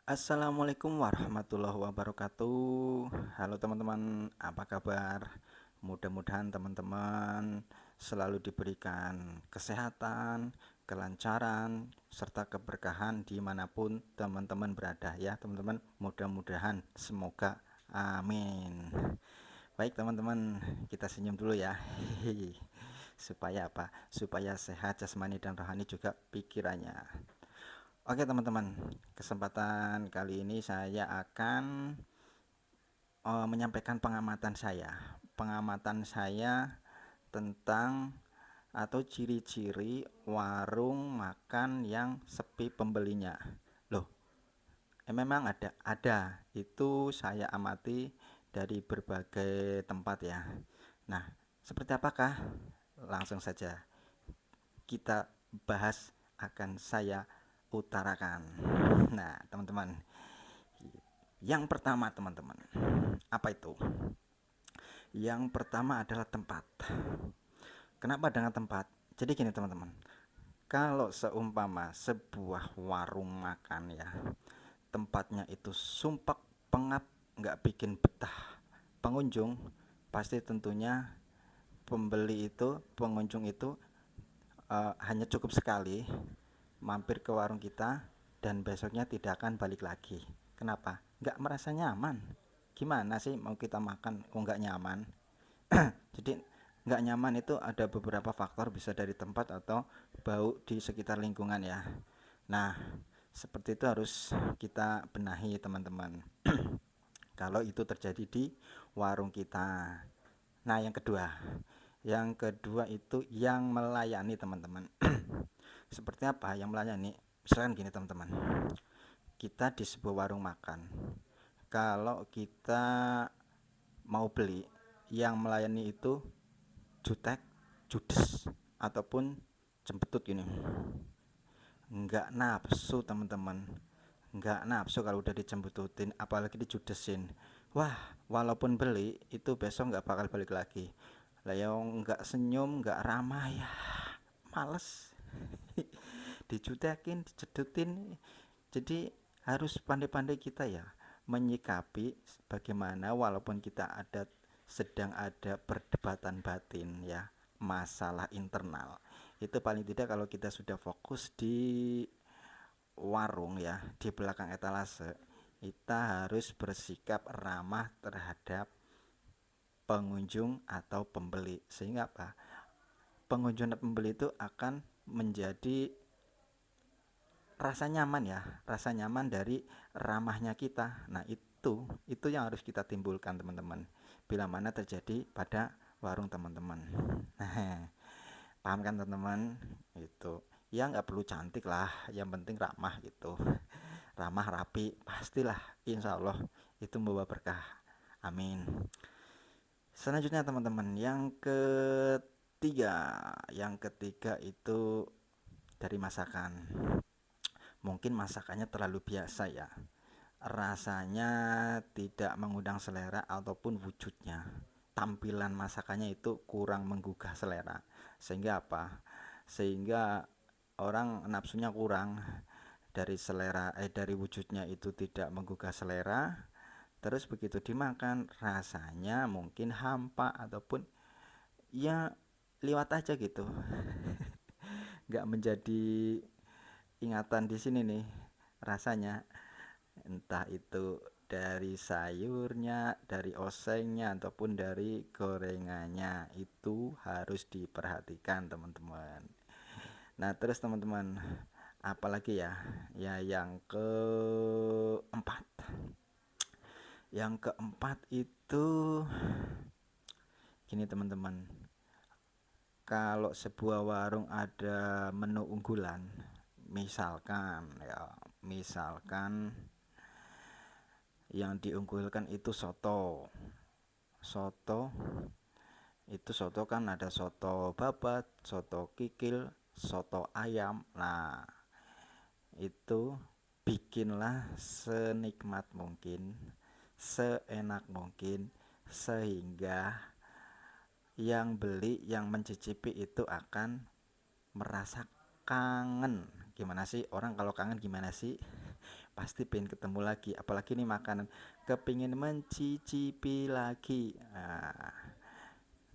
Assalamualaikum warahmatullahi wabarakatuh. Halo teman-teman, apa kabar? Mudah-mudahan teman-teman selalu diberikan kesehatan, kelancaran, serta keberkahan dimanapun teman-teman berada ya teman-teman. Mudah-mudahan, semoga amin. Baik teman-teman, kita senyum dulu ya. Supaya apa? Supaya sehat jasmani dan rohani juga pikirannya. Oke teman-teman, kesempatan kali ini saya akan menyampaikan pengamatan saya tentang atau ciri-ciri warung makan yang sepi pembelinya. Loh, memang ada. Itu saya amati dari berbagai tempat ya. Nah, seperti apakah? Langsung saja kita bahas, akan saya utarakan. Nah, teman-teman, yang pertama teman-teman, apa itu? Yang pertama adalah tempat. Kenapa dengan tempat? Jadi gini teman-teman, kalau seumpama sebuah warung makan ya, tempatnya itu sumpek, pengap, nggak bikin betah pengunjung, pasti tentunya pengunjung itu hanya cukup sekali mampir ke warung kita dan besoknya tidak akan balik lagi. Kenapa? Nggak merasa nyaman. Gimana sih mau kita makan kok nggak nyaman? Jadi nggak nyaman itu ada beberapa faktor, bisa dari tempat atau bau di sekitar lingkungan ya. Nah, seperti itu harus kita benahi teman-teman. Kalau itu terjadi di warung kita. Nah, yang kedua itu yang melayani teman-teman. Seperti apa yang melayani? Misalkan gini teman-teman, kita di sebuah warung makan, kalau kita mau beli, yang melayani itu jutek, judes, ataupun jempetut gini, nggak nafsu teman-teman, nggak nafsu kalau udah dijempututin, apalagi dijudesin. Wah, walaupun beli itu besok nggak bakal balik lagi. Lah yang nggak senyum, nggak ramah ya, males. Dijutekin, dijedutin. Jadi harus pandai-pandai kita ya menyikapi bagaimana, walaupun kita sedang ada perdebatan batin ya, masalah internal. Itu paling tidak kalau kita sudah fokus di warung ya, di belakang etalase, kita harus bersikap ramah terhadap pengunjung atau pembeli, sehingga apa? Pengunjung dan pembeli itu akan menjadi rasa nyaman ya, rasa nyaman dari ramahnya kita. Nah, itu yang harus kita timbulkan teman-teman, bila mana terjadi pada warung teman-teman. Nah, paham kan teman-teman? Itu ya, nggak perlu cantik lah, yang penting ramah gitu. Ramah, rapi, pastilah insya Allah itu membawa berkah, amin. Selanjutnya teman-teman, yang ketiga itu dari masakan. Mungkin masakannya terlalu biasa ya, rasanya tidak mengundang selera, ataupun wujudnya, tampilan masakannya itu kurang menggugah selera. Sehingga apa? Sehingga orang nafsunya kurang, dari wujudnya itu tidak menggugah selera. Terus begitu dimakan, rasanya mungkin hampa, ataupun ya liwat aja gitu, nggak menjadi ingatan di sini nih rasanya. Entah itu dari sayurnya, dari osengnya, ataupun dari gorengannya, itu harus diperhatikan teman-teman. Nah, terus teman-teman, apalagi ya? Ya, yang keempat itu gini teman-teman, kalau sebuah warung ada menu unggulan, misalkan yang diunggulkan itu soto. Itu soto kan ada soto babat, soto kikil, soto ayam. Nah, itu bikinlah senikmat mungkin, seenak mungkin, sehingga yang beli, yang mencicipi itu akan merasa kangen. Gimana sih orang kalau kangen, gimana sih? pasti pengen ketemu lagi, apalagi ini makanan kepingin mencicipi lagi.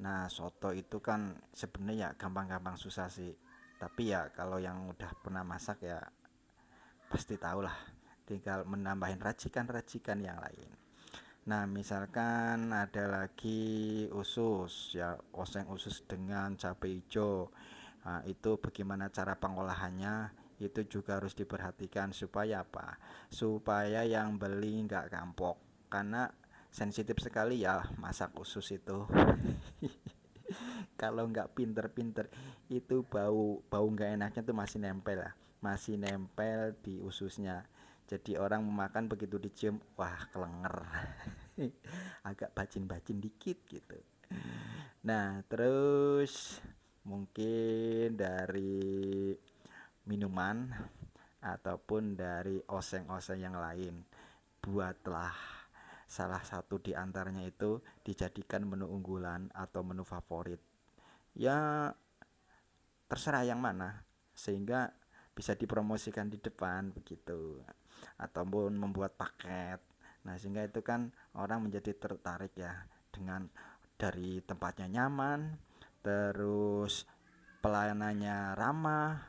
Nah, soto itu kan sebenarnya ya gampang-gampang susah sih, tapi ya kalau yang udah pernah masak ya pasti tahu lah, tinggal menambahin racikan-racikan yang lain. Nah, misalkan ada lagi usus ya, oseng usus dengan cabai hijau. Nah, itu bagaimana cara pengolahannya itu juga harus diperhatikan supaya apa? Supaya yang beli nggak kapok, karena sensitif sekali ya masak usus itu. Kalau nggak pinter-pinter itu bau bau nggak enaknya tuh masih nempel lah, masih nempel di ususnya. Jadi orang memakan begitu dicium, wah kelenger, agak bacin-bacin dikit gitu. Nah, terus mungkin dari minuman ataupun dari oseng-oseng yang lain, buatlah salah satu di antaranya itu dijadikan menu unggulan atau menu favorit. Ya, terserah yang mana, sehingga bisa dipromosikan di depan begitu. Ataupun membuat paket. Nah, sehingga itu kan orang menjadi tertarik ya, dengan dari tempatnya nyaman, terus pelayanannya ramah,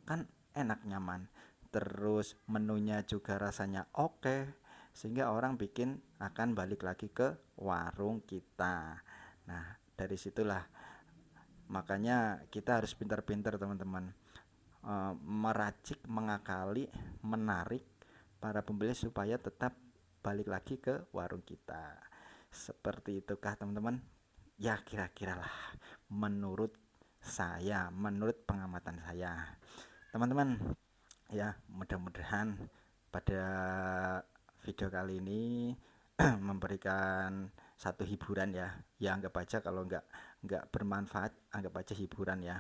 kan enak nyaman. Terus menunya juga rasanya oke, sehingga orang bikin akan balik lagi ke warung kita. Nah, dari situlah makanya kita harus pintar-pintar teman-teman, meracik, mengakali, menarik para pembeli supaya tetap balik lagi ke warung kita. Seperti itukah teman-teman? Ya kira-kira lah menurut saya, menurut pengamatan saya. Teman-teman, ya mudah-mudahan pada video kali ini memberikan satu hiburan ya. Ya anggap aja, kalau nggak bermanfaat anggap aja hiburan ya.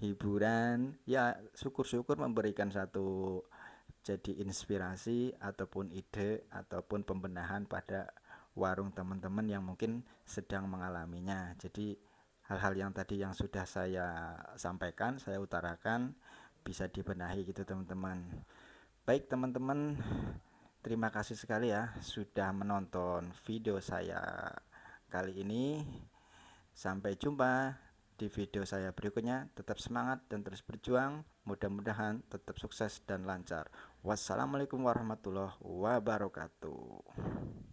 Hiburan ya, syukur-syukur memberikan satu jadi inspirasi ataupun ide ataupun pembenahan pada warung teman-teman yang mungkin sedang mengalaminya. Jadi hal-hal yang tadi yang sudah saya sampaikan, saya utarakan, bisa dibenahi gitu teman-teman. Baik teman-teman, terima kasih sekali ya sudah menonton video saya kali ini. Sampai jumpa di video saya berikutnya. Tetap semangat dan terus berjuang. Mudah-mudahan tetap sukses dan lancar. Wassalamualaikum warahmatullahi wabarakatuh.